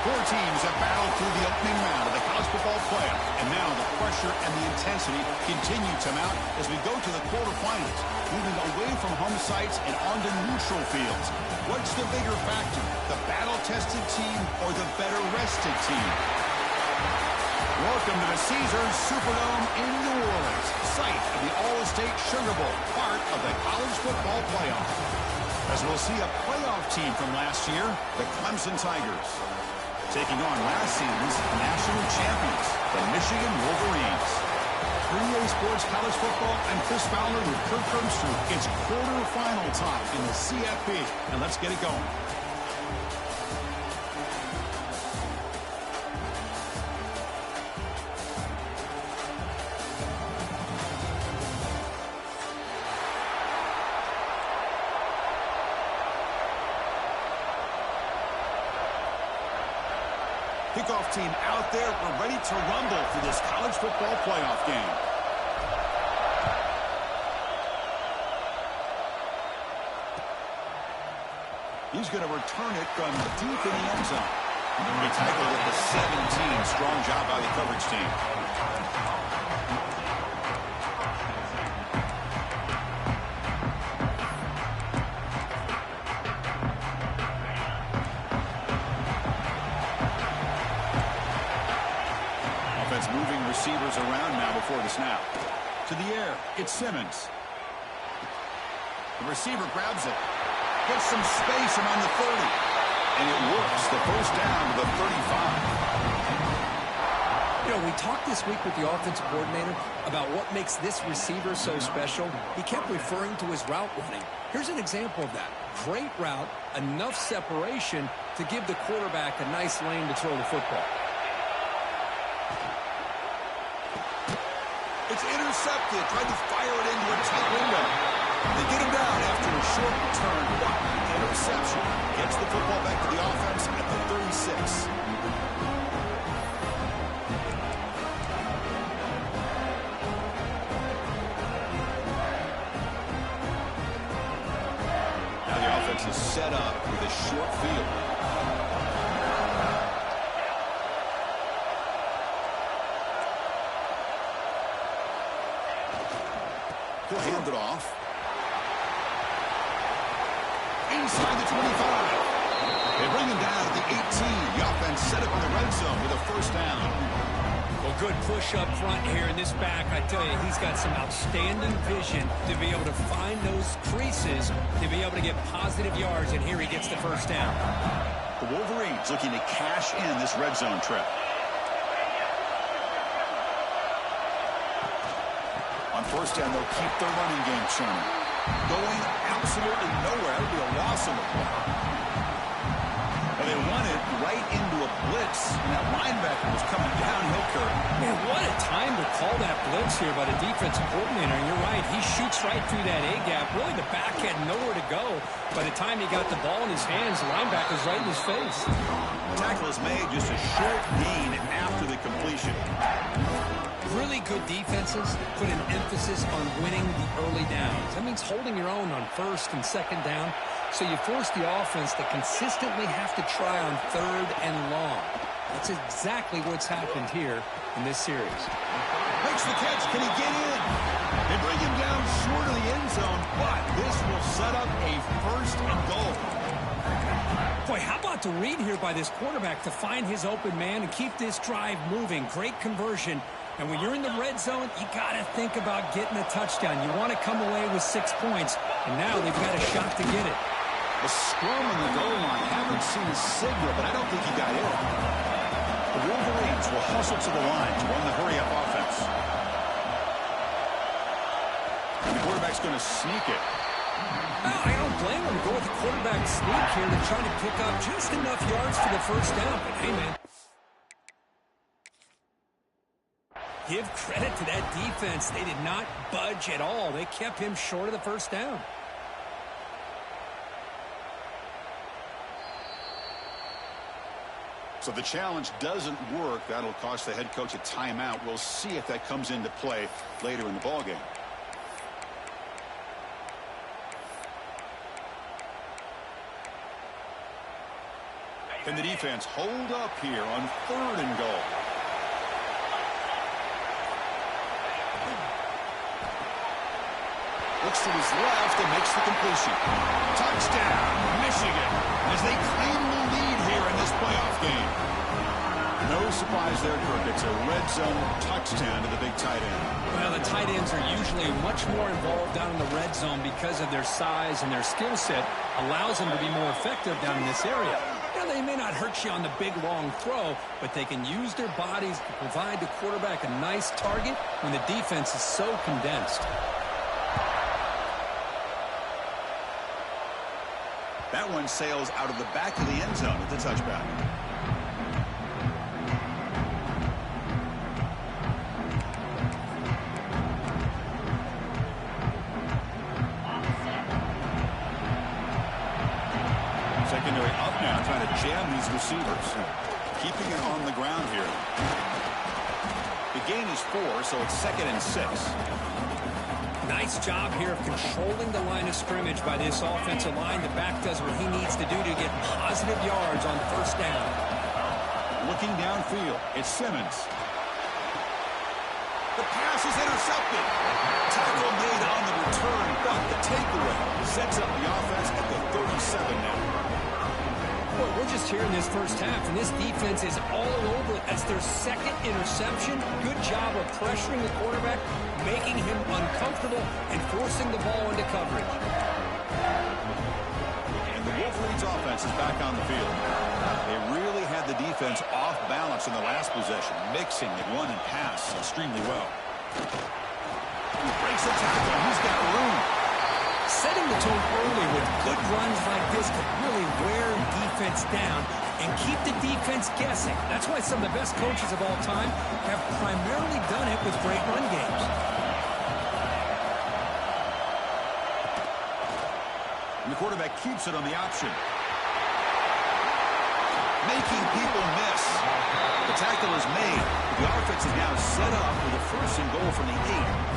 Four teams have battled through the opening round of the college football playoff. And now the pressure and the intensity continue to mount as we go to the quarterfinals, moving away from home sites and onto neutral fields. What's the bigger factor, the battle-tested team or the better-rested team? Welcome to the Caesars Superdome in New Orleans, site of the All-State Sugar Bowl, part of the college football playoff. As we'll see a playoff team from last year, the Clemson Tigers, taking on last season's national champions, the Michigan Wolverines. 3A Sports College Football, I'm Chris Fowler with Kirk Herbstreit. It's quarterfinal time in the CFP, and let's get it going. Kickoff team out there. We're ready to rumble for this college football playoff game. He's going to return it from deep in the end zone. He tackled at the 17. Strong job by the coverage team. Moving receivers around now before the snap. To the air, it's Simmons. The receiver grabs it. Gets some space around the 30. And it works. The first down to the 35. You know, we talked this week with the offensive coordinator about what makes this receiver so special. He kept referring to his route running. Here's an example of that. Great route, enough separation to give the quarterback a nice lane to throw the football. It's intercepted. Tried to fire it into a tight window. They get him down after a short return. Interception. Gets the football back to the offense at the 36. Now the offense is set up with a short field. He'll hand it off. Inside the 25. They bring him down at the 18. The offense set up in the red zone with a first down. Well, good push up front here in this back. I tell you, he's got some outstanding vision to be able to find those creases, to be able to get positive yards, and here he gets the first down. The Wolverines looking to cash in this red zone trip. On first down, they'll keep their running game churning. Going absolutely nowhere. That would be a loss on the play. And they run it right into a blitz, and that linebacker was coming downhill, Curry. Man, what a time to call that blitz here by the defensive coordinator. And you're right, he shoots right through that A-gap. Really, the back had nowhere to go. By the time he got the ball in his hands, the linebacker's right in his face. The tackle is made just a short gain after the completion. Really good defenses put an emphasis on winning the early downs. That means holding your own on first and second down. So you force the offense to consistently have to try on third and long. That's exactly what's happened here in this series. Makes the catch. Can he get in? They bring him down short of the end zone, but this will set up a first and goal. Boy, how about the read here by this quarterback to find his open man and keep this drive moving. Great conversion. And when you're in the red zone, you got to think about getting a touchdown. You want to come away with 6 points, and now they've got a shot to get it. The scrum on the goal line. Haven't seen a signal, but I don't think he got in. The Wolverines will hustle to the line to run the hurry-up offense. And the quarterback's going to sneak it. I don't blame him to go with the quarterback sneak here to try to pick up just enough yards for the first down. But, hey, man. Give credit to that defense. They did not budge at all. They kept him short of the first down. So the challenge doesn't work. That'll cost the head coach a timeout. We'll see if that comes into play later in the ballgame. Can the defense hold up here on 3rd and goal? Looks to his left and makes the completion. Touchdown, Michigan, as they claim the lead here in this playoff game. No surprise there, Kirk. It's a red zone touchdown to the big tight end. Well, the tight ends are usually much more involved down in the red zone because of their size, and their skill set allows them to be more effective down in this area. Now, they may not hurt you on the big, long throw, but they can use their bodies to provide the quarterback a nice target when the defense is so condensed. That one sails out of the back of the end zone with the touchback. Secondary up now, trying to jam these receivers. Keeping it on the ground here. The gain is 4, so it's 2nd and 6. Nice job here of controlling the line of scrimmage by this offensive line. The back does what he needs to do to get positive yards on 1st down. Looking downfield, it's Simmons. The pass is intercepted. Tackle made on the return, but the takeaway sets up the offense at the 37 now. Boy, we're just here in this 1st half, and this defense is all over it. That's their 2nd interception. Good job of pressuring the quarterback, making him uncomfortable, and forcing the ball into coverage. And the Wolverines offense is back on the field. They really had the defense off balance in the last possession, mixing the run and pass extremely well. He breaks a tackle. He's got room. Setting the tone early with good runs like this can really wear defense down and keep the defense guessing. That's why some of the best coaches of all time have primarily done it with great run games. And the quarterback keeps it on the option. Making people miss. The tackle is made. The offense is now set up with a 1st and goal from the 8.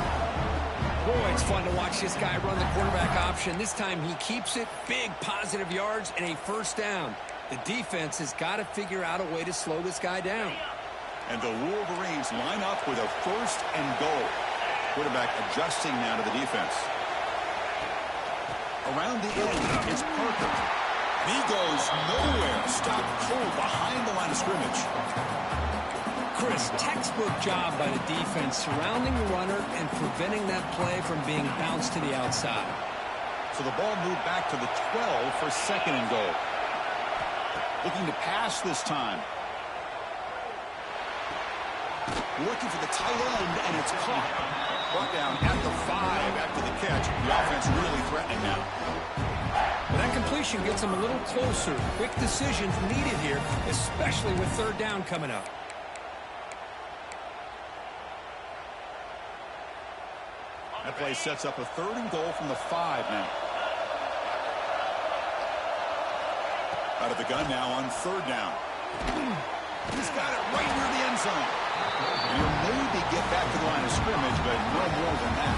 Boy, it's fun to watch this guy run the quarterback option. This time he keeps it. Big positive yards and a 1st down. The defense has got to figure out a way to slow this guy down. And the Wolverines line up with a 1st and goal. Quarterback adjusting now to the defense. Around the end, it's Parker. He goes nowhere. Stopped cold behind the line of scrimmage. Chris, textbook job by the defense surrounding the runner and preventing that play from being bounced to the outside. So the ball moved back to the 12 for 2nd and goal. Looking to pass this time. Looking for the tight end, and it's caught. Brought down at the 5 after the catch. The offense really threatening now. Well, that completion gets them a little closer. Quick decisions needed here, especially with 3rd down coming up. That play sets up a 3rd and goal from the 5 now. Out of the gun now on 3rd down. He's got it right near the end zone. And he'll maybe get back to the line of scrimmage, but no more than that.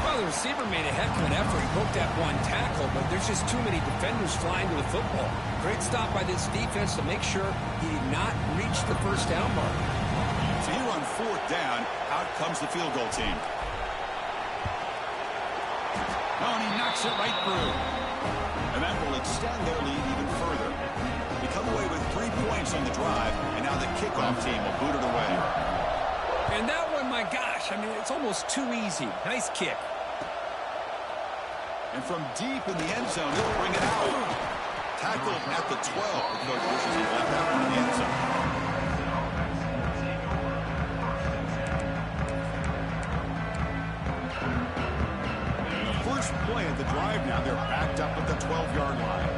Well, the receiver made a heck of an effort. He broke that one tackle, but there's just too many defenders flying to the football. Great stop by this defense to make sure he did not reach the 1st down mark. So here on 4th down, out comes the field goal team. Oh, and he knocks it right through. And that will extend their lead even further. They come away with 3 points on the drive, and now the kickoff team will boot it away. And that one, my gosh, I mean, it's almost too easy. Nice kick. And from deep in the end zone, he'll bring it out. Tackled at the 12. The coach wishes he left that one in the end zone. Play at the drive now. They're backed up at the 12-yard line.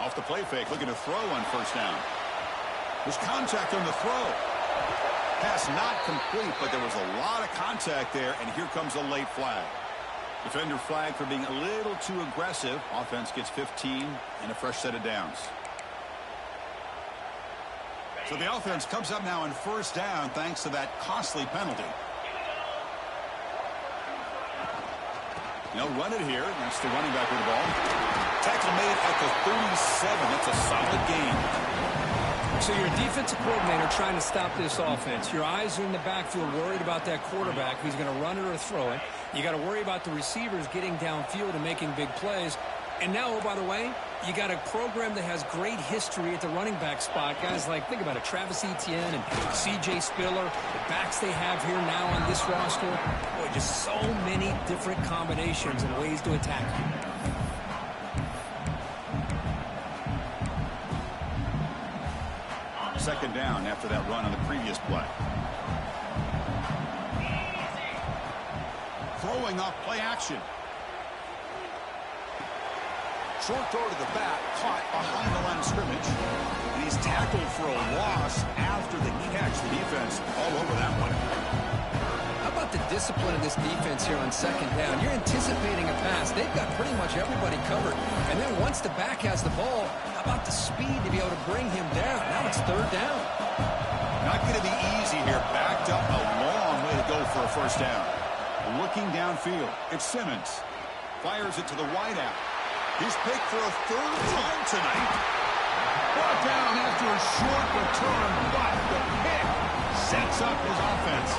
Off the play fake, looking to throw on 1st down. There's contact on the throw. Pass not complete, but there was a lot of contact there, and here comes a late flag. Defender flag for being a little too aggressive. Offense gets 15 and a fresh set of downs. So the offense comes up now on 1st down thanks to that costly penalty. They'll run it here. That's the running back with the ball. Tackle made at the 37. That's a solid gain. So you're a defensive coordinator trying to stop this offense. Your eyes are in the backfield worried about that quarterback who's going to run it or throw it. You got to worry about the receivers getting downfield and making big plays. And now, oh, by the way, you got a program that has great history at the running back spot. Guys like, think about it, Travis Etienne and C.J. Spiller, the backs they have here now on this roster. Boy, just so many different combinations and ways to attack. Second down after that run on the previous play. Throwing off play action. Short throw to the back, caught behind the line of scrimmage. And he's tackled for a loss after the catch. The defense all over that one. How about the discipline of this defense here on second down? You're anticipating a pass. They've got pretty much everybody covered. And then once the back has the ball, how about the speed to be able to bring him down? Now it's third down. Not going to be easy here. Backed up a long way to go for a first down. Looking downfield, it's Simmons. Fires it to the wideout. He's picked for a third time tonight. Brought down after a short return, but the pick sets up his offense.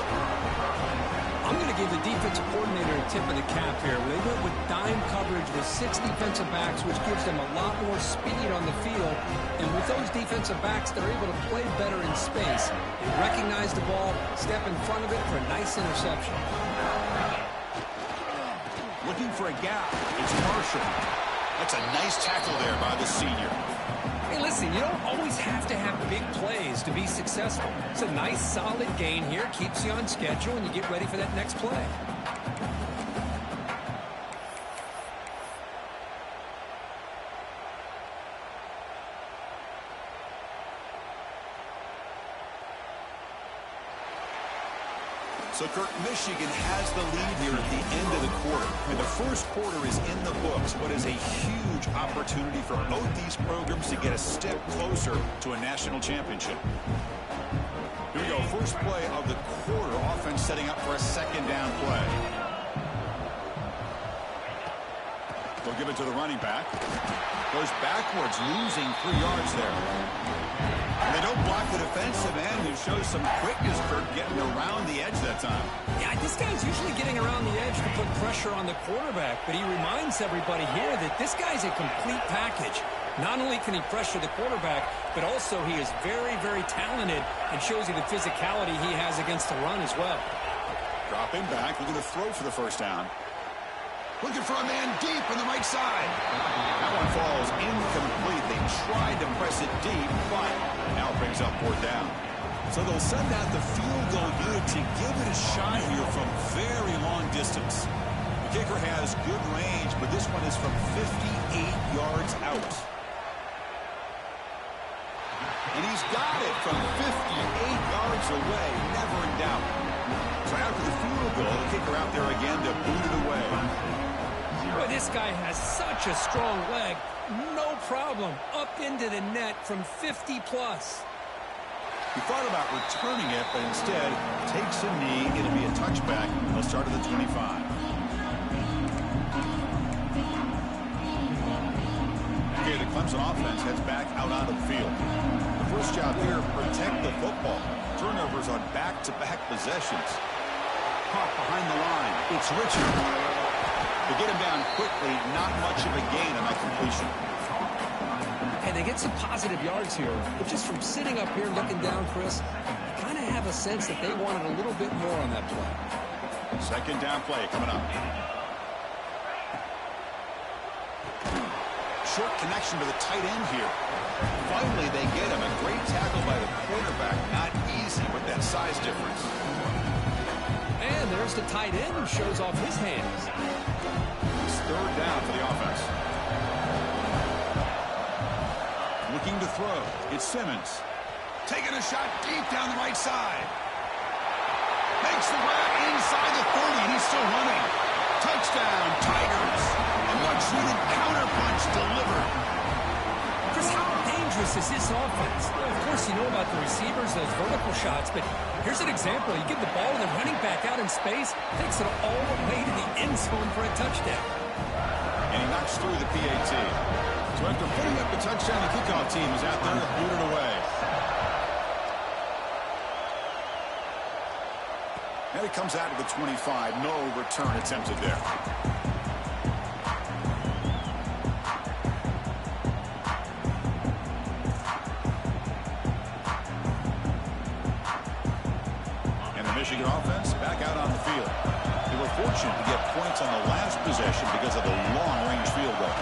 I'm going to give the defensive coordinator a tip of the cap here. They went with dime coverage with 6 defensive backs, which gives them a lot more speed on the field. And with those defensive backs, they're able to play better in space. They recognize the ball, step in front of it for a nice interception. Looking for a gap. It's Marshall. That's a nice tackle there by the senior. Hey, listen, you don't always have to have big plays to be successful. It's a nice, solid gain here. Keeps you on schedule, and you get ready for that next play. So, Kirk, Michigan has the lead here at the end of the quarter. And the first quarter is in the books, but is a huge opportunity for both these programs to get a step closer to a national championship. Here we go. First play of the quarter. Offense setting up for a second down play. They'll give it to the running back. Goes backwards, losing 3 yards there. And they don't block the defensive end, who shows some quickness for getting around the edge that time. Yeah, this guy's usually getting around the edge to put pressure on the quarterback, but he reminds everybody here that this guy's a complete package. Not only can he pressure the quarterback, but also he is very, very talented and shows you the physicality he has against the run as well. Dropping back, looking to throw for the first down. Looking for a man deep on the right side. That one falls incomplete. They tried to press it deep, but now it brings up 4th down. So they'll send out the field goal unit to give it a shot here from very long distance. The kicker has good range, but this one is from 58 yards out. And he's got it from 58 yards away, never in doubt. So after the field goal, the kicker out there again to boot it away. Boy, this guy has such a strong leg. No problem. Up into the net from 50-plus. He thought about returning it, but instead takes a knee. It'll be a touchback. He'll start at the 25. Okay, the Clemson offense heads back out onto the field. The first job here, protect the football. Turnovers on back-to-back possessions. Caught behind the line. It's Richard. To get him down quickly, not much of a gain on that completion. And they get some positive yards here. But just from sitting up here looking down, Chris, you kind of have a sense that they wanted a little bit more on that play. Second down play coming up. Short connection to the tight end here. Finally, they get him. A great tackle by the quarterback. Not easy with that size difference. And there's the tight end who shows off his hands. It's third down for the offense. Looking to throw. It's Simmons. Taking a shot deep down the right side. Makes the grab inside the 30, and he's still running. Touchdown, Tigers. A much-needed counterpunch delivered. Chris, how dangerous is this offense? Well, of course, you know about the receivers, those vertical shots, but here's an example. You give the ball to the running back out in space, takes it all the way to the end this home for a touchdown. And he knocks through the PAT. So after putting up the touchdown, the kickoff team is out there to boot it away. And it comes out to the 25. No return attempted there. And the Michigan offense back out on the field. They were fortunate to get points on the last possession because of the long-range field goal.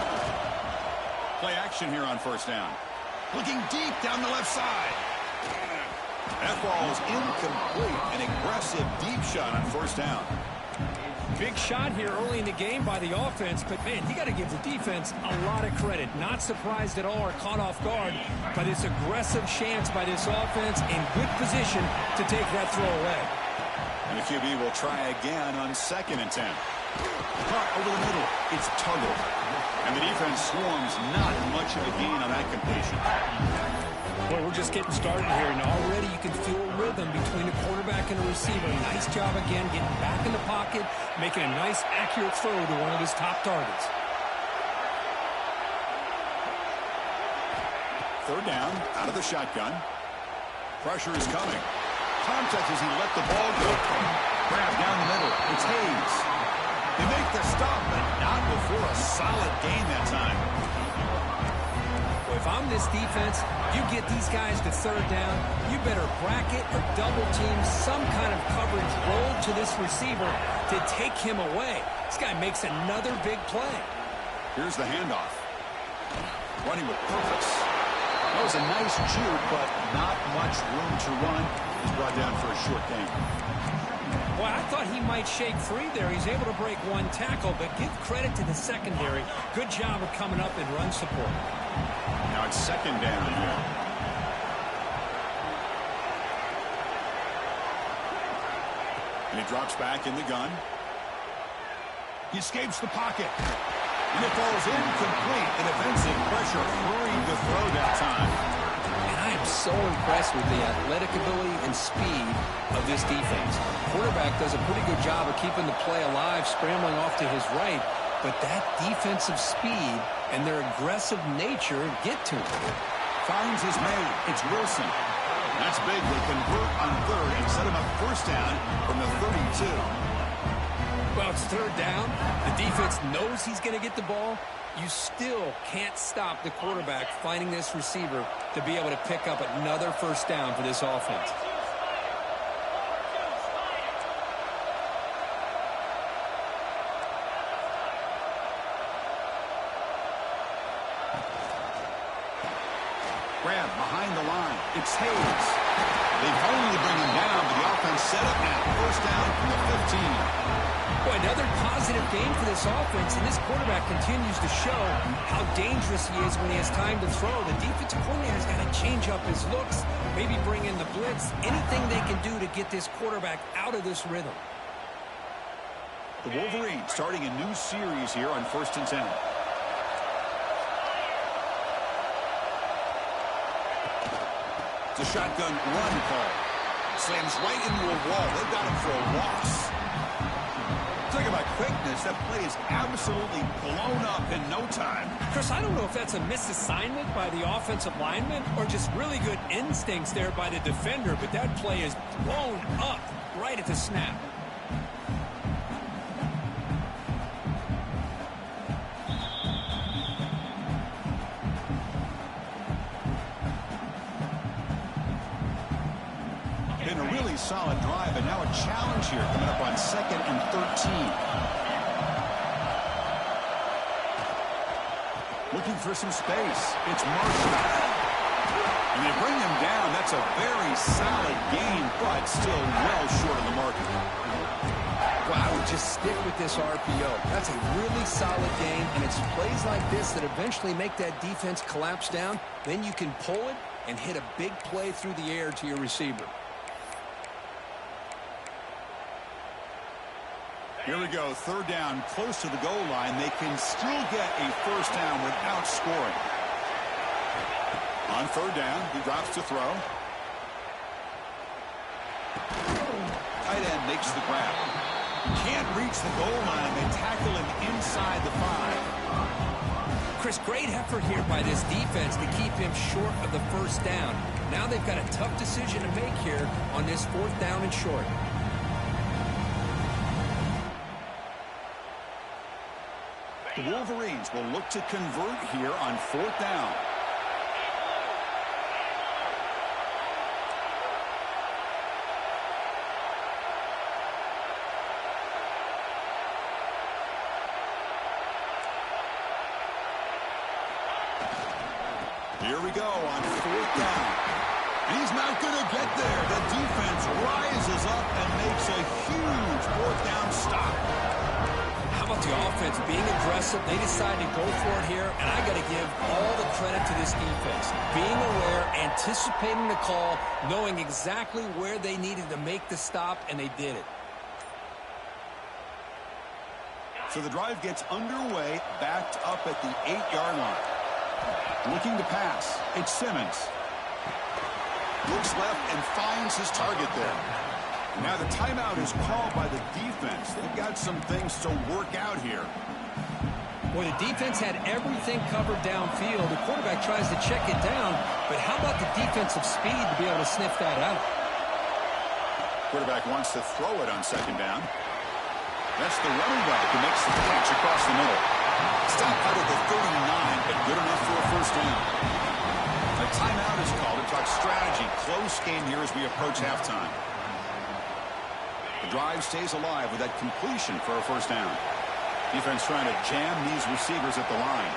Play action here on first down. Looking deep down the left side. That ball is incomplete. An aggressive deep shot on first down. Big shot here early in the game by the offense, but, man, you got to give the defense a lot of credit. Not surprised at all or caught off guard, but it's aggressive chance by this offense in good position to take that throw away. And the QB will try again on 2nd and 10. Caught over the middle. It's Tuggle. And the defense swarms, not much of a gain on that completion. Well, we're just getting started here, and already you can feel a rhythm between the quarterback and the receiver. Nice job again getting back in the pocket, making a nice, accurate throw to one of his top targets. 3rd down, out of the shotgun. Pressure is coming. Contact as he let the ball go. Grab down the middle. It's Hayes. They make the stop, but not before a solid gain that time. Well, if I'm this defense, you get these guys to 3rd down, you better bracket or double team some kind of coverage roll to this receiver to take him away. This guy makes another big play. Here's the handoff. Running with purpose. That was a nice juke, but not much room to run. He's brought down for a short gain. Well, I thought he might shake free there. He's able to break one tackle, but give credit to the secondary. Good job of coming up in run support. Now it's 2nd down here. And he drops back in the gun. He escapes the pocket. And it falls incomplete. The defensive pressure hurrying the throw that time. And I am so impressed with the athletic ability and speed of this defense. Quarterback does a pretty good job of keeping the play alive, scrambling off to his right. But that defensive speed and their aggressive nature get to him. Finds his made. It's Wilson. That's big. They convert on 3rd and set him up 1st down from the 32. Well, it's 3rd down. The defense knows he's going to get the ball. You still can't stop the quarterback finding this receiver to be able to pick up another 1st down for this offense. Grab behind the line. It's Hayes. They finally bring him down, but the offense set up now. 1st down from the 15. Boy, another positive game for this offense, and this quarterback continues to show how dangerous he is when he has time to throw. The defensive coordinator's got to change up his looks, maybe bring in the blitz, anything they can do to get this quarterback out of this rhythm. The Wolverines starting a new series here on 1st and 10. It's a shotgun run call. Slams right into a wall. They've got him for a loss. Talking about quickness, that play is absolutely blown up in no time. Chris, I don't know if that's a misassignment by the offensive lineman or just really good instincts there by the defender, but that play is blown up right at the snap. Been a really solid drive, and now a challenge here coming up on 2nd and 13. Looking for some space. It's Marshall. And they bring him down. That's a very solid gain, but still well short of the market. Well, I would just stick with this RPO. That's a really solid game, and it's plays like this that eventually make that defense collapse down. Then you can pull it and hit a big play through the air to your receiver. Here we go, 3rd down, close to the goal line. They can still get a 1st down without scoring. On 3rd down, he drops to throw. Tight end makes the grab. Can't reach the goal line. They tackle Chris, great effort here by this defense to keep him short of the first down. Now they've got a tough decision to make here on this 4th down and short. The Wolverines will look to convert here on 4th down. Here we go on 4th down. He's not going to get there. The defense rises up and makes a huge 4th down stop. How about the offense being aggressive? They decide to go for it here, and I got to give all the credit to this defense. Being aware, anticipating the call, knowing exactly where they needed to make the stop, and they did it. So the drive gets underway, backed up at the 8-yard line. Looking to pass. It's Simmons. Looks left and finds his target there. Now the timeout is called by the defense. They've got some things to work out here. Well, the defense had everything covered downfield. The quarterback tries to check it down, but how about the defensive speed to be able to sniff that out? Quarterback wants to throw it on 2nd down. That's the running back who makes the catch across the middle. Stop out of the 39, but good enough for a 1st down. A timeout is called to talk strategy. Close game here as we approach halftime. The drive stays alive with that completion for a 1st down. Defense trying to jam these receivers at the line.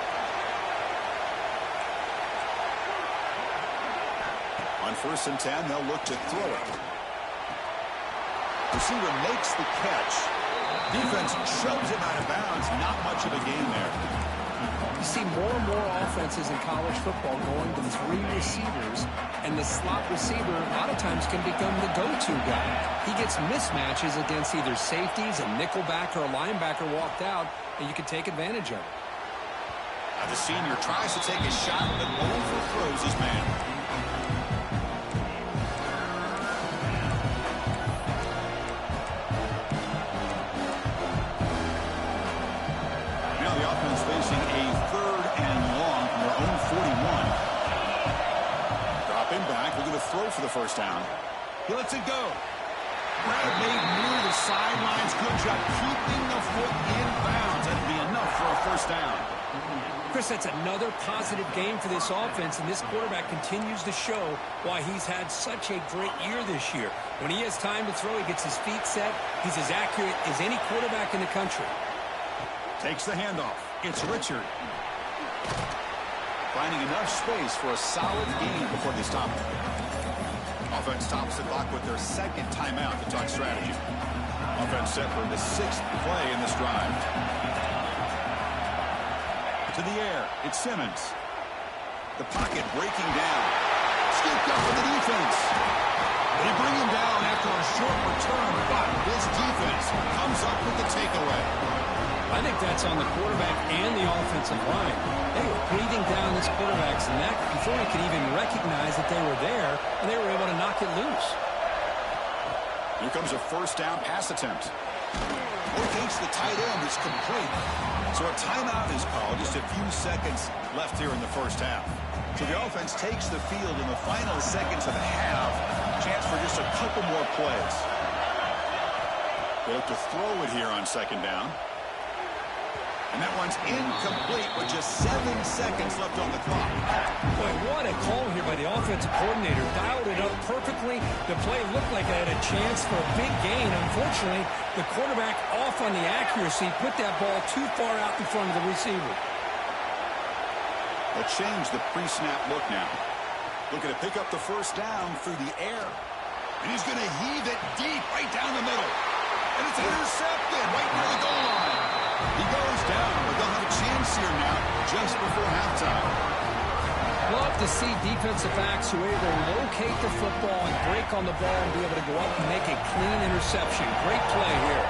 On 1st and 10, they'll look to throw it. Receiver makes the catch. Defense shoves him out of bounds. Not much of a gain there. You see more and more offenses in college football going to 3 receivers, and the slot receiver a lot of times can become the go-to guy. He gets mismatches against either safeties, a nickelback, or a linebacker walked out, and you can take advantage of it. Now the senior tries to take a shot, but overthrows his man. Facing a 3rd and long from their own 41. Dropping back, looking to throw for the 1st down. He lets it go. Grab made near the sidelines. Good job keeping the foot in bounds. That'd be enough for a 1st down. Chris, that's another positive game for this offense, and this quarterback continues to show why he's had such a great year this year. When he has time to throw, he gets his feet set. He's as accurate as any quarterback in the country. Takes the handoff. It's Richard. Finding enough space for a solid gain before they stop him. Offense stops the clock with their 2nd timeout to talk strategy. Offense set for the 6th play in this drive. To the air. It's Simmons. The pocket breaking down. Scooped up for the defense. They bring him down after a short return, but this defense comes up with the takeaway. I think that's on the quarterback and the offensive line. They were breathing down this quarterback's neck before he could even recognize that they were there, and they were able to knock it loose. Here comes a 1st down pass attempt. Locates the tight end. It's complete. So a timeout is called. Just a few seconds left here in the 1st half. So the offense takes the field in the final seconds of the half. Chance for just a couple more plays. They look to throw it here on 2nd down. And that one's incomplete with just 7 seconds left on the clock. Boy, what a call here by the offensive coordinator. Dialed it up perfectly. The play looked like it had a chance for a big gain. Unfortunately, the quarterback off on the accuracy, put that ball too far out in front of the receiver. They'll change the pre-snap look now. Looking to pick up the 1st down through the air. And he's going to heave it deep right down the middle. And it's intercepted right near the goal line. He goes down, but they'll have a chance here now just before halftime. Love to see defensive backs who are able to locate the football and break on the ball and be able to go up and make a clean interception. Great play here.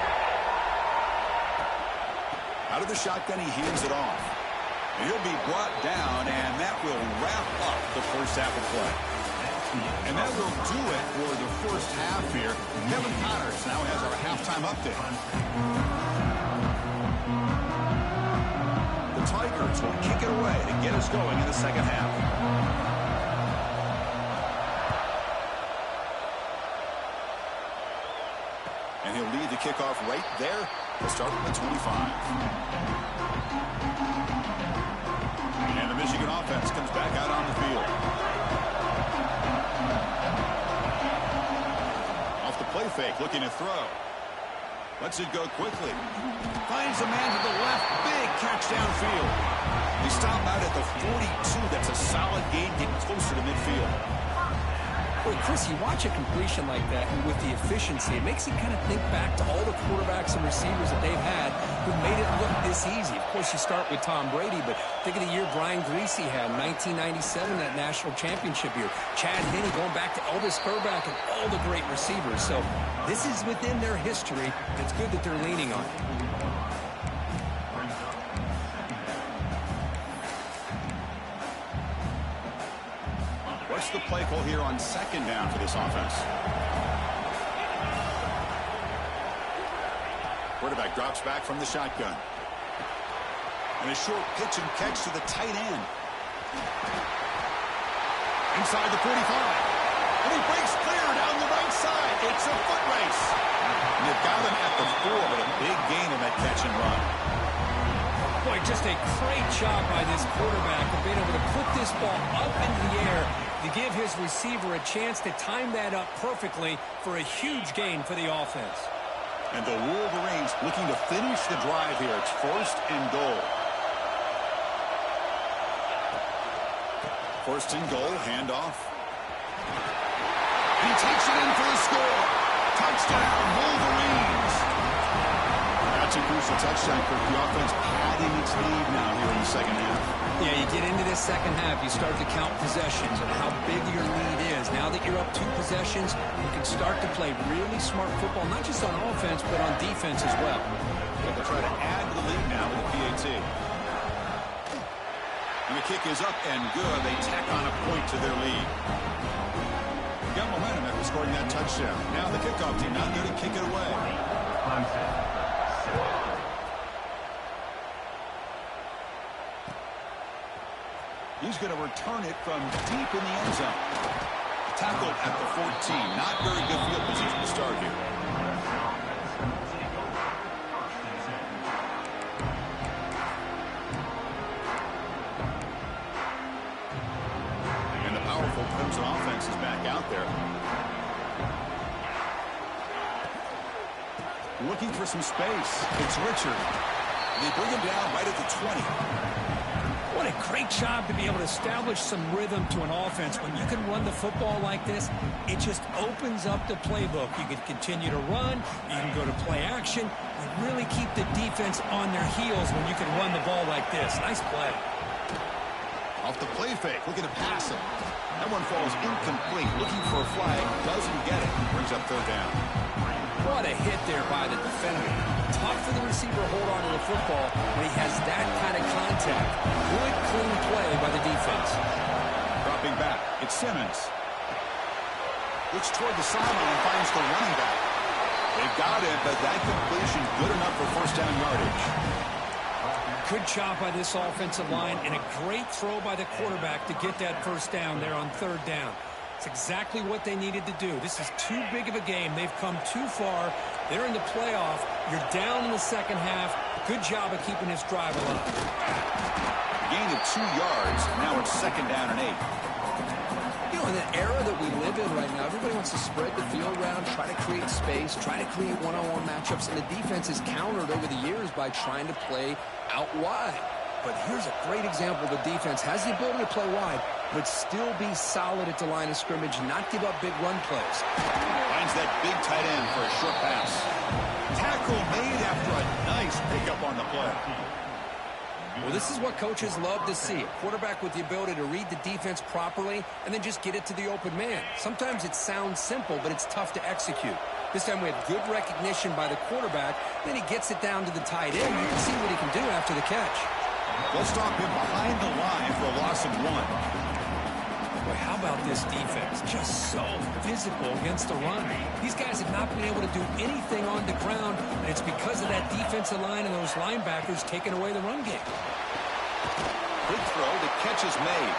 Out of the shotgun, he hands it off. And he'll be brought down, and that will wrap up the 1st half of play. And that will do it for the 1st half here. Kevin Connors now has our halftime update. The Tigers offense will kick it away to get us going in the second half. And he'll lead the kickoff right there. We'll start at the 25. And the Michigan offense comes back out on the field. Off the play fake, looking to throw. Lets it go quickly. Finds a man to the left. Big catch downfield. They stop out at the 42. That's a solid gain, getting closer to midfield. Well, Chris, you watch a completion like that, and with the efficiency, it makes you kind of think back to all the quarterbacks and receivers that they've had who made it look this easy. Of course, you start with Tom Brady, but think of the year Brian Griese had, 1997, that national championship year. Chad Henne going back to Elvis Burback and all the great receivers. So this is within their history. It's good that they're leaning on it. What's the play call here on second down for this offense? Quarterback drops back from the shotgun. And a short pitch and catch to the tight end. Inside the 45. And he breaks clear down the right side. It's a foot race. And they've got him at the 4, but a big gain in that catch and run. Boy, just a great job by this quarterback of being able to put this ball up into the air to give his receiver a chance to time that up perfectly for a huge gain for the offense. And the Wolverines looking to finish the drive here. It's first and goal. First and goal, handoff. And he takes it in for the score. Touchdown, Wolverines. That's a crucial touchdown for the offense, padding its lead now here in the second half. Yeah, you get into this second half, you start to count possessions and how big your lead is. Now that you're up 2 possessions, you can start to play really smart football, not just on offense, but on defense as well. They'll try to add to the lead now with the PAT. And the kick is up and good. They tack on a point to their lead. Got momentum after scoring that touchdown. Now the kickoff team not there to kick it away. He's going to return it from deep in the end zone. Tackled at the 14. Not very good field position to start here. And the powerful Clemson offense is back out there. Looking for some space. It's Richard. They bring him down right at the 20. What a great job to be able to establish some rhythm to an offense. When you can run the football like this, it just opens up the playbook. You can continue to run. You can go to play action. You really keep the defense on their heels when you can run the ball like this. Nice play. Off the play fake, looking to pass it. That one falls incomplete. Looking for a flag, doesn't get it. Brings up third down. What a hit there by the defender. Tough for the receiver to hold on to the football when he has that kind of contact. Good, clean play by the defense. Dropping back, it's Simmons. Looks toward the sideline and finds the running back. They've got it, but that completion good enough for first down yardage. Good job by this offensive line and a great throw by the quarterback to get that first down there on third down. It's exactly what they needed to do. This is too big of a game. They've come too far. They're in the playoff. You're down in the second half. Good job of keeping this drive alive. Gain of 2 yards. Now it's second down and 8. You know, in the era that we live in right now, everybody wants to spread the field around, try to create space, try to create one-on-one matchups, and the defense is countered over the years by trying to play out wide. But here's a great example. The defense has the ability to play wide, but still be solid at the line of scrimmage, not give up big run plays. Finds that big tight end for a short pass. Tackle made after a nice pickup on the play. Well, this is what coaches love to see. A quarterback with the ability to read the defense properly and then just get it to the open man. Sometimes it sounds simple, but it's tough to execute. This time we have good recognition by the quarterback. Then he gets it down to the tight end. You can see what he can do after the catch. They'll stop him behind the line for a loss of 1. Boy, how about this defense? Just so physical against the run. These guys have not been able to do anything on the ground, and it's because of that defensive line and those linebackers taking away the run game. Good throw. The catch is made.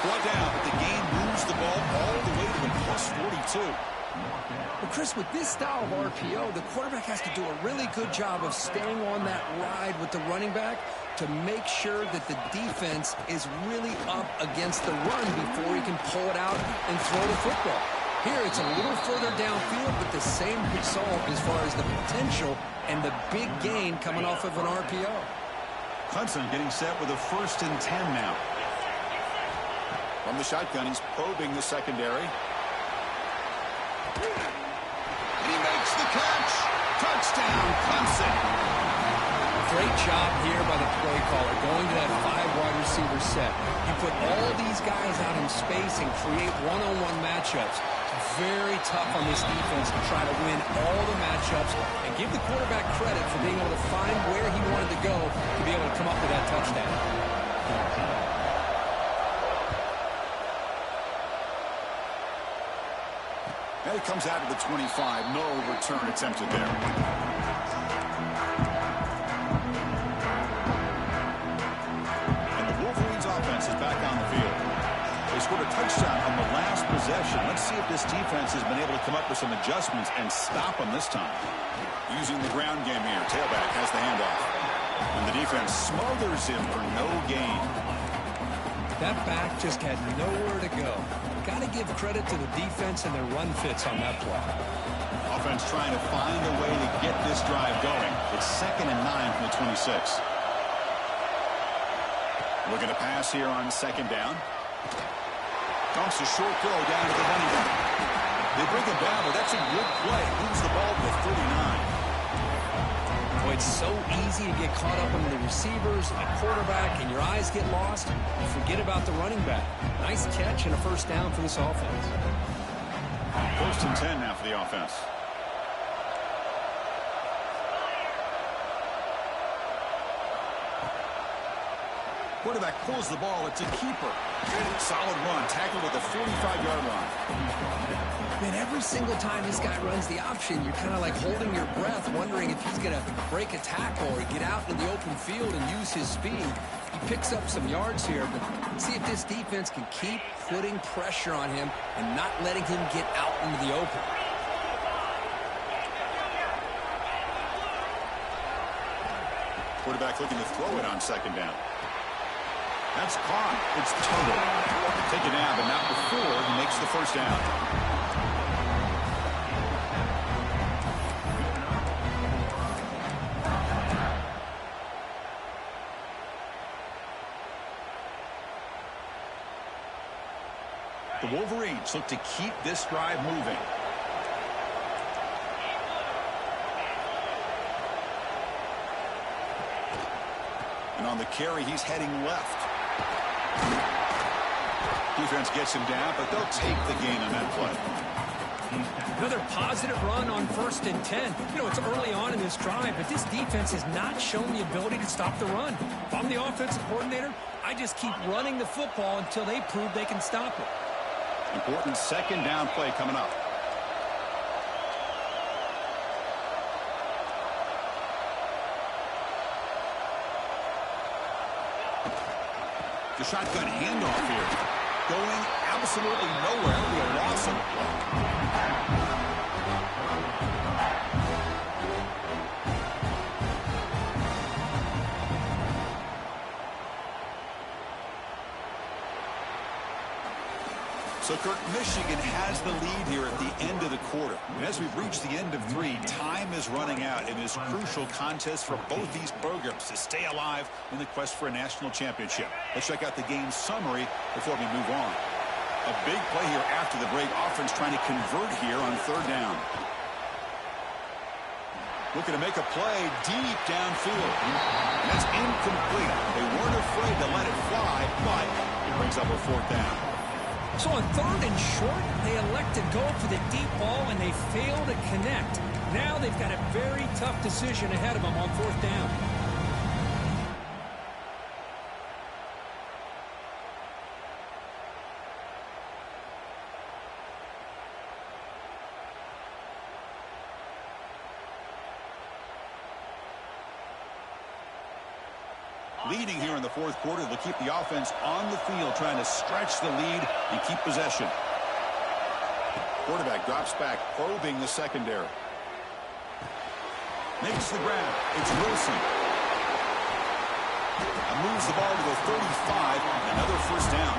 Brought down, but the gain moves the ball all the way to the plus 42. Well, Chris, with this style of RPO, the quarterback has to do a really good job of staying on that ride with the running back to make sure that the defense is really up against the run before he can pull it out and throw the football. Here, it's a little further downfield, but the same result as far as the potential and the big gain coming off of an RPO. Clemson getting set with a 1st and 10 now. From the shotgun, he's probing the secondary. He makes the catch. Touchdown, Clemson. Great job here by the play caller, going to that 5 wide receiver set. You put all these guys out in space and create one-on-one matchups. Very tough on this defense to try to win all the matchups and give the quarterback credit for being able to find where he wanted to go to be able to come up with that touchdown. And he comes out of the 25. No return attempted there. And the Wolverines offense is back on the field. They scored a touchdown on the last possession. Let's see if this defense has been able to come up with some adjustments and stop them this time. Using the ground game here. Tailback has the handoff. And the defense smothers him for no gain. That back just had nowhere to go. Got to give credit to the defense and their run fits on that play. Offense trying to find a way to get this drive going. It's 2nd and 9 from the 26. Looking to pass here on 2nd down. Dumps a short throw down to the running back. They bring him down, but that's a good play. Moves the ball to the 39. Boy, it's so easy to get caught up in the receivers, the quarterback, and your eyes get lost. You forget about the running back. Nice catch and a 1st down for this offense. 1st and 10 now for the offense. Quarterback pulls the ball. It's a keeper. Solid run. Tackled at the 45-yard line. Man, every single time this guy runs the option, you're kind of like holding your breath, wondering if he's going to break a tackle or get out in the open field and use his speed. He picks up some yards here, but see if this defense can keep putting pressure on him and not letting him get out into the open. Quarterback looking to throw it on 2nd down. That's caught. It's Tuttle. Take it down, but not before he makes the 1st down. The Wolverines look to keep this drive moving. And on the carry, he's heading left. Defense gets him down, but they'll take the gain on that play. Another positive run on 1st and 10. You know, it's early on in this drive, but this defense has not shown the ability to stop the run. If I'm the offensive coordinator, I just keep running the football until they prove they can stop it. Important 2nd down play coming up. The shotgun handoff here. Going absolutely nowhere. It'll be a loss of the play. So, Kirk, Michigan has the lead here at the end of the quarter. And as we've reached the end of 3, time is running out in this crucial contest for both these programs to stay alive in the quest for a national championship. Let's check out the game summary before we move on. A big play here after the break. Offense trying to convert here on 3rd down. Looking to make a play deep downfield. And that's incomplete. They weren't afraid to let it fly, but it brings up a 4th down. So on 3rd and short, they elect to go for the deep ball, and they fail to connect. Now they've got a very tough decision ahead of them on 4th down. Leading here in the fourth quarter, they'll keep the offense on the field, trying to stretch the lead and keep possession. Quarterback drops back, probing the secondary. Makes the grab. It's Wilson. And moves the ball to the 35. Another first down.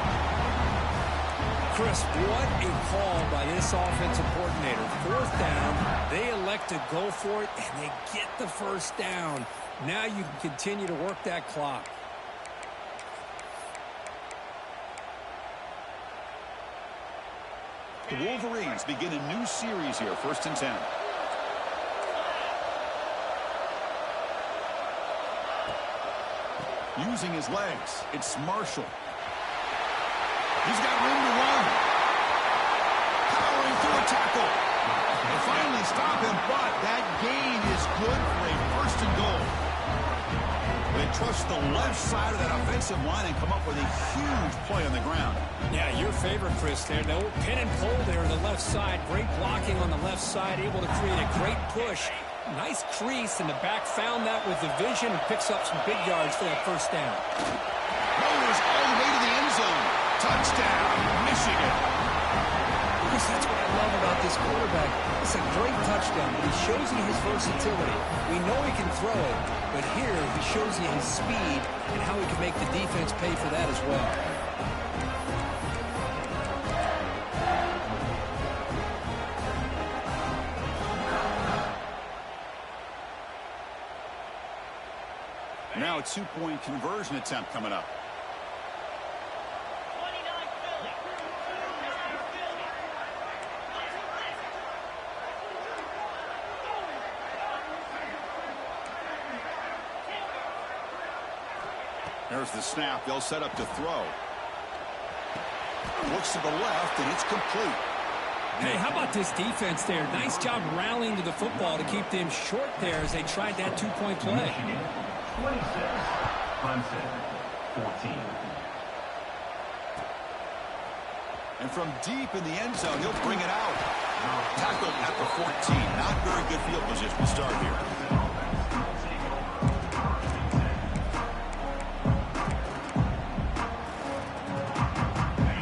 Chris, what a call by this offensive coordinator. Fourth down, they elect to go for it, and they get the first down. Now you can continue to work that clock. The Wolverines begin a new series here, 1st and 10. Using his legs, it's Marshall. He's got room to run. Powering through a tackle. They finally stop him, but that gain is good for a 1st and goal. They trust the left side of that offensive line and come up with a huge play on the ground. Yeah, your favorite, Chris, there. The old pin and pull there on the left side. Great blocking on the left side, able to create a great push. Nice crease, and the back found that with the vision and picks up some big yards for that first down. Goes all the way to the end zone. Touchdown, Michigan. Chris, that's what I love about this quarterback. It's a great touchdown, but he shows you his versatility. We know he can throw it, but here he shows you his speed and how he can make the defense pay for that as well. Now a two-point conversion attempt coming up. There's the snap. They'll set up to throw. Looks to the left, and it's complete. Hey, how about this defense there? Nice job rallying to the football to keep them short there as they tried that two-point play. 26, Clemson, 14. And from deep in the end zone, he'll bring it out. Tackled at the 14. Not very good field position to start here.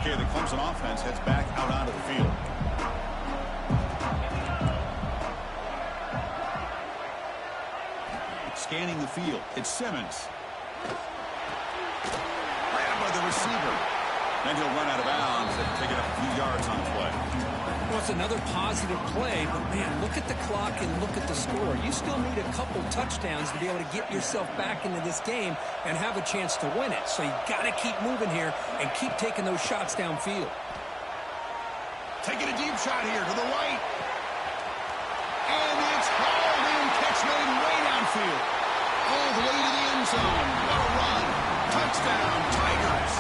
Okay, the Clemson offense heads back out onto the field. Scanning the field. It's Simmons. Grabbed by the receiver. Then he'll run out of bounds and pick it up a few yards on the play. Well, it's another positive play, but man, look at the clock and look at the score. You still need a couple touchdowns to be able to get yourself back into this game and have a chance to win it. So you got to keep moving here and keep taking those shots downfield. Taking a deep shot here to the right. And it's hauled in, catch made way downfield. All the way to the end zone. What a run. Touchdown, Tigers.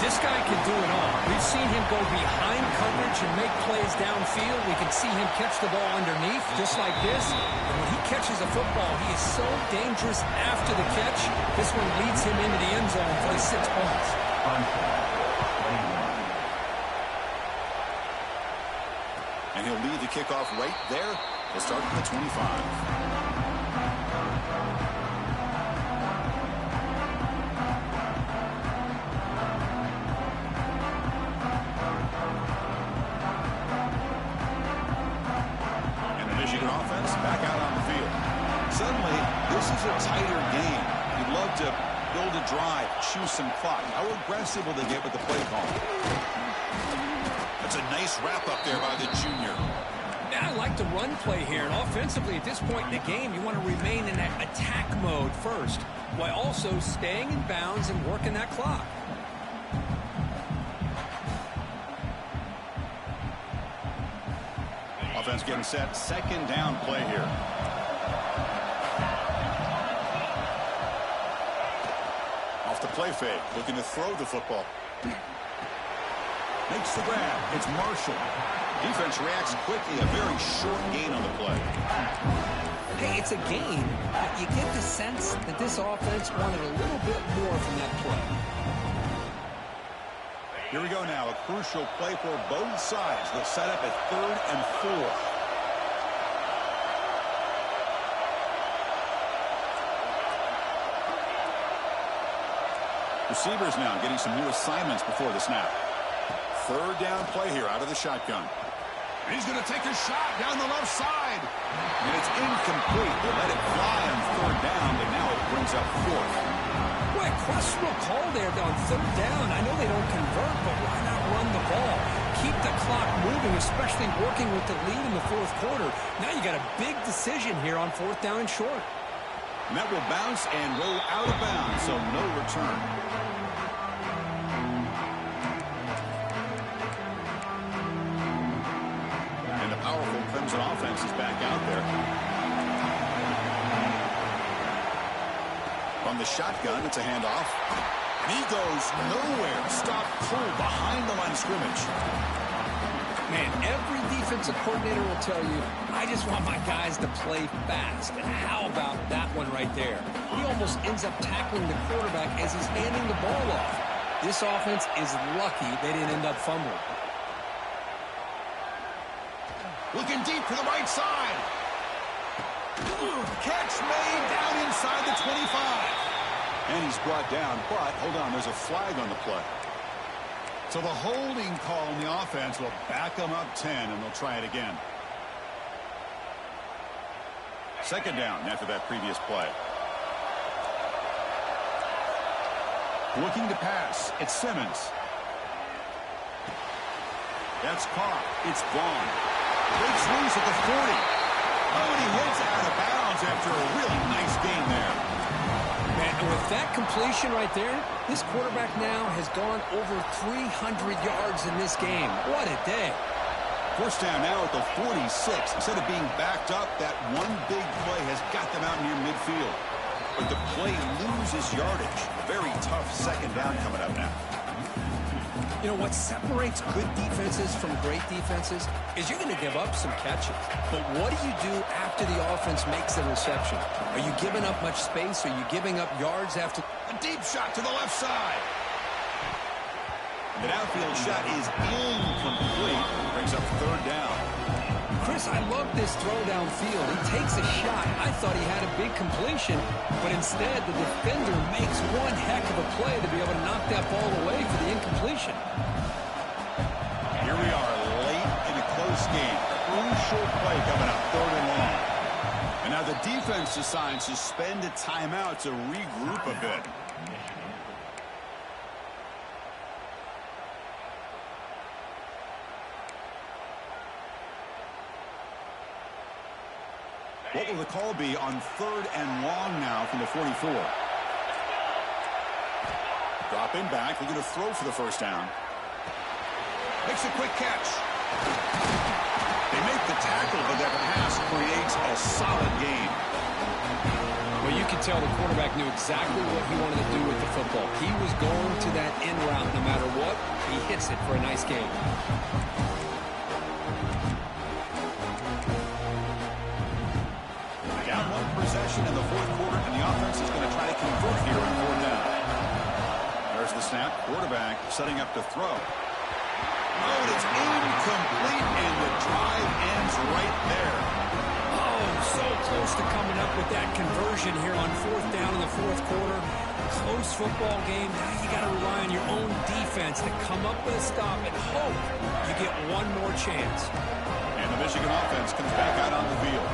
This guy can do it all. We've seen him go behind coverage and make plays downfield. We can see him catch the ball underneath, just like this. And when he catches a football, he is so dangerous after the catch. This one leads him into the end zone for the 6 points. And he'll lead the kickoff right there. He'll start from the 25. Back out on the field. Suddenly, this is a tighter game. You'd love to build a drive, choose some clock. How aggressive will they get with the play call? That's a nice wrap-up there by the junior. Yeah, I like the run play here. And offensively, at this point in the game, you want to remain in that attack mode first, while also staying in bounds and working that clock. Offense getting set. Second down play here. Off the play fake. Looking to throw the football. Makes the grab. It's Marshall. Defense reacts quickly. A very short gain on the play. Hey, it's a gain, but you get the sense that this offense wanted a little bit more from that play. Here we go now. A crucial play for both sides. They'll set up at 3rd and 4. Receivers now getting some new assignments before the snap. Third down play here out of the shotgun. And he's going to take a shot down the left side. And it's incomplete. They let it fly on third down, but now it brings up fourth. Boy, questionable call there on third down. I know they don't convert, but why not run the ball? Keep the clock moving, especially working with the lead in the fourth quarter. Now you got a big decision here on fourth down and short. And that will bounce and roll out of bounds, so no return. And the powerful Clemson offense is back out there. From the shotgun, it's a handoff. And he goes nowhere. Stop cold behind the line of scrimmage. Man, every defensive coordinator will tell you, I just want my guys to play fast. And how about that one right there? He almost ends up tackling the quarterback as he's handing the ball off. This offense is lucky they didn't end up fumbling. Looking deep to the right side. Catch made down inside the 25. And he's brought down, but hold on, there's a flag on the play. So the holding call on the offense will back them up 10, and they'll try it again. Second down after that previous play. Looking to pass. It's Simmons. That's caught. It's Vaughn. Breaks loose at the 40. Oh, and he hits out of bounds after a really nice game there. Man, and with that completion right there, this quarterback now has gone over 300 yards in this game. What a day. First down now at the 46. Instead of being backed up, that one big play has got them out near midfield. But the play loses yardage. A very tough second down coming up now. You know, what separates good defenses from great defenses is you're going to give up some catches. But what do you do after the offense makes the reception? Are you giving up much space? Are you giving up yards after? A deep shot to the left side. The downfield shot is incomplete. Brings up third down. Chris, I love this throw downfield. He takes a shot. I thought he had a big completion, but instead the defender makes one heck of a play to be able to knock that ball away for the incompletion. Here we are late in a close game. Crucial play coming up, third and long. And now the defense decides to spend a timeout to regroup a bit. What will the call be on third and long now from the 44? Dropping back, looking to throw for the first down. Makes a quick catch. They make the tackle, but that pass creates a solid gain. Well, you can tell the quarterback knew exactly what he wanted to do with the football. He was going to that end route no matter what. He hits it for a nice gain. Possession in the fourth quarter, and the offense is going to try to convert here on fourth down. There's the snap. Quarterback setting up to throw. Oh, and it's incomplete, and the drive ends right there. Oh, so close to coming up with that conversion here on fourth down in the fourth quarter. Close football game. Now you got to rely on your own defense to come up with a stop and hope you get one more chance. And the Michigan offense comes back out on the field.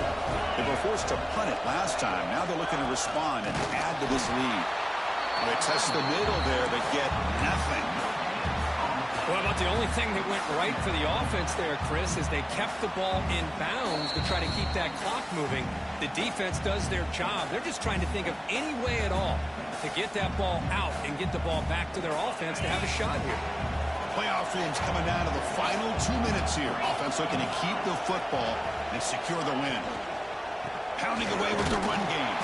They were forced to punt it last time. Now they're looking to respond and add to this lead. They test the middle there, but get nothing. Well, about the only thing that went right for the offense there, Chris, is they kept the ball in bounds to try to keep that clock moving. The defense does their job. They're just trying to think of any way at all to get that ball out and get the ball back to their offense to have a shot here. Playoff games coming down to the final 2 minutes here. Offense looking to keep the football and secure the win. Pounding away with the run game.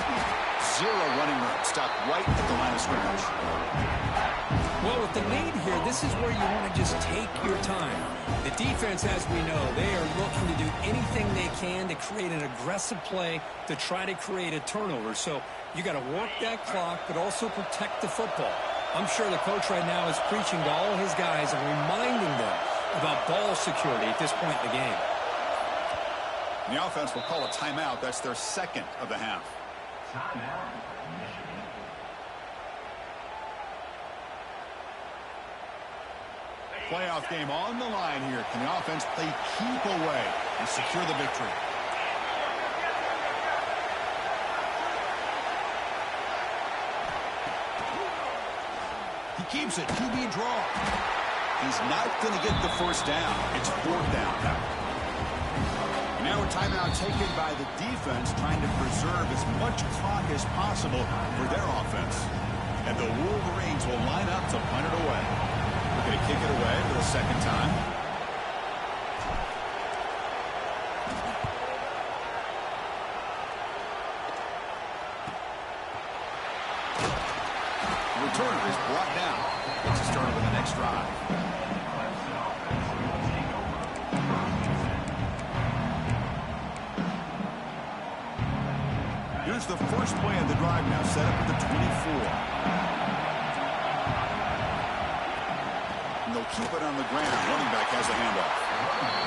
Zero running room. Stopped right at the line of scrimmage. Well, with the lead here, this is where you want to just take your time. The defense, as we know, they are looking to do anything they can to create an aggressive play to try to create a turnover. So you got to work that clock, but also protect the football. I'm sure the coach right now is preaching to all his guys and reminding them about ball security at this point in the game. The offense will call a timeout. That's their second of the half. Timeout, Michigan. Playoff game on the line here. Can the offense play keep away and secure the victory? He keeps it. QB draw. He's not going to get the first down. It's fourth down now. Now a timeout taken by the defense, trying to preserve as much clock as possible for their offense. And the Wolverines will line up to punt it away. We're going to kick it away for the second time. The returner is brought down. Gets us started with the next drive. Here's the first play of the drive now, set up at the 24. And they'll keep it on the ground. Running back has a handoff.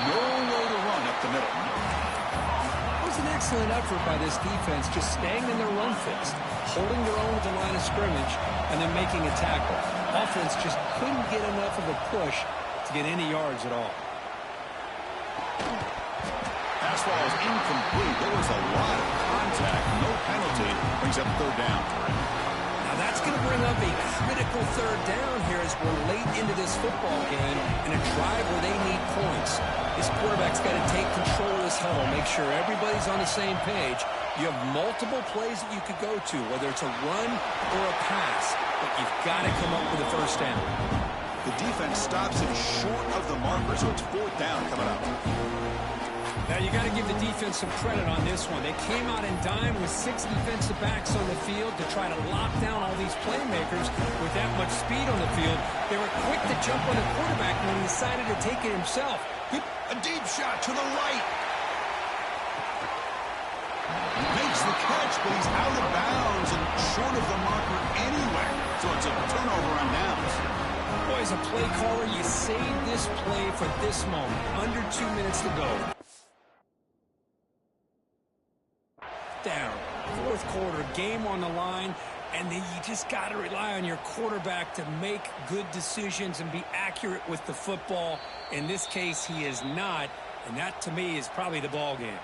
No way to run up the middle. It was an excellent effort by this defense, just staying in their run fix, holding their own at the line of scrimmage, and then making a tackle. Offense just couldn't get enough of a push to get any yards at all. Pass ball is incomplete. There was a lot of contact. No penalty. Brings up third down. Now that's going to bring up a critical third down here as we're late into this football game in a drive where they need points. This quarterback's got to take control of this huddle, make sure everybody's on the same page. You have multiple plays that you could go to, whether it's a run or a pass, but you've got to come up with a first down. The defense stops it short of the marker, so it's fourth down coming up. Now, you got to give the defense some credit on this one. They came out in dime with 6 defensive backs on the field to try to lock down all these playmakers with that much speed on the field. They were quick to jump on the quarterback when he decided to take it himself. A deep shot to the right. Makes the catch, but he's out of bounds and short of the marker anyway. So it's a turnover on downs. Boy, as a play caller, you save this play for this moment. Under 2 minutes to go. Down. Fourth quarter, game on the line, and then you just got to rely on your quarterback to make good decisions and be accurate with the football. In this case, he is not, and that, to me, is probably the ball game.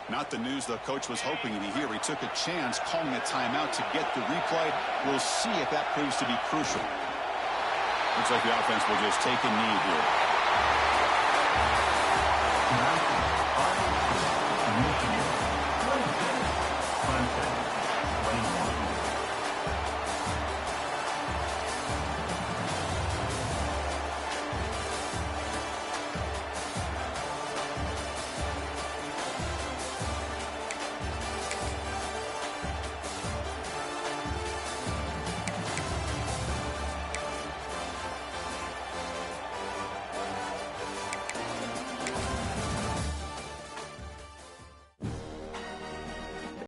Not the news the coach was hoping to hear. He took a chance calling a timeout to get the replay. We'll see if that proves to be crucial. Looks like the offense will just take a knee here.